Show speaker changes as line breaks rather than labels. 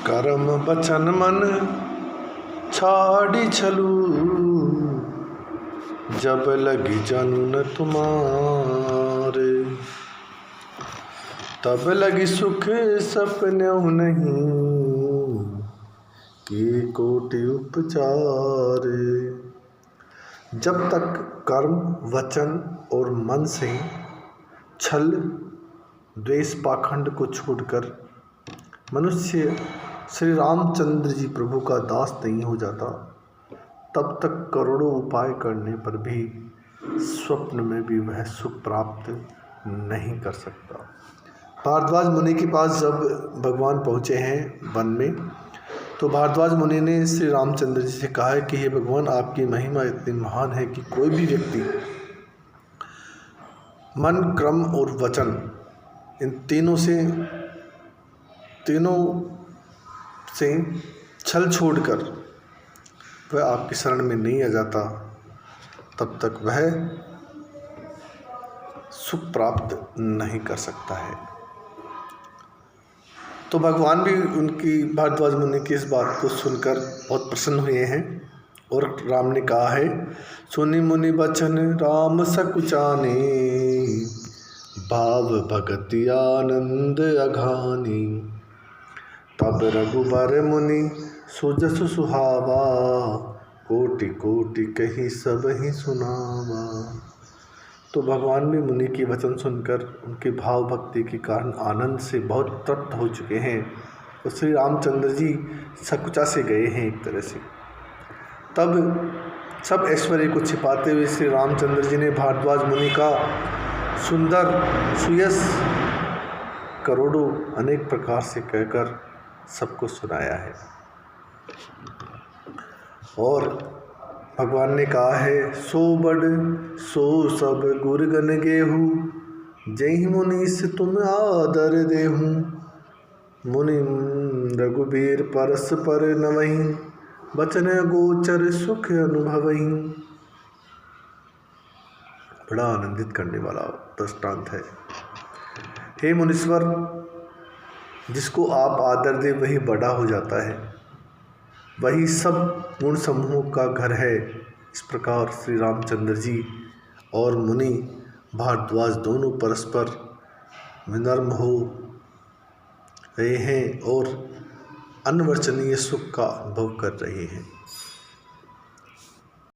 करम बचन मन छाड़ी छलू, जब लगी जन तुम्हारे। तब लगी सुख सपन्यों नहीं, कि कोटि उपचारे। जब तक कर्म वचन और मन से छल द्वेष पाखंड को छोड़कर मनुष्य श्री रामचंद्र जी प्रभु का दास नहीं हो जाता, तब तक करोड़ों उपाय करने पर भी स्वप्न में भी वह सुख प्राप्त नहीं कर सकता। भारद्वाज मुनि के पास जब भगवान पहुँचे हैं वन में, तो भारद्वाज मुनि ने श्री रामचंद्र जी से कहा है कि हे भगवान, आपकी महिमा इतनी महान है कि कोई भी व्यक्ति मन, क्रम और वचन, इन तीनों से छल छोड़कर वह आपकी शरण में नहीं आ जाता, तब तक वह सुख प्राप्त नहीं कर सकता है। तो भगवान भी उनकी भारद्वाज मुनि की इस बात को सुनकर बहुत प्रसन्न हुए हैं और राम ने कहा है, सुनि मुनि बचन राम सकुचाने, भाव भगति आनंद अघानी। तब रघुबर मुनि सुजसु सुहावा, कोटि कोटि कही सब ही सुनावा। तो भगवान भी मुनि की वचन सुनकर उनके भाव भक्ति के कारण आनंद से बहुत तृप्त हो चुके हैं और श्री रामचंद्र जी सकुचा से गए हैं एक तरह से। तब सब ऐश्वर्य को छिपाते हुए श्री रामचंद्र जी ने भारद्वाज मुनि का सुंदर सुयस करोड़ों अनेक प्रकार से कहकर सबको सुनाया है। और भगवान ने कहा है, सो बड़ सो सब गुरगन गेहूँ, जय मुनीस तुम आदर देहूँ। मुनि रघुबीर परस पर नवहीं, बचन गोचर सुख अनुभवहीं। बड़ा आनंदित करने वाला दृष्टांत है। हे मुनीश्वर, जिसको आप आदर दे वही बड़ा हो जाता है, वही सब गुण समूहों का घर है। इस प्रकार श्री रामचंद्र जी और मुनि भारद्वाज दोनों परस्पर विनम्र हो रहे हैं और अनवर्चनीय सुख का अनुभव कर रहे हैं।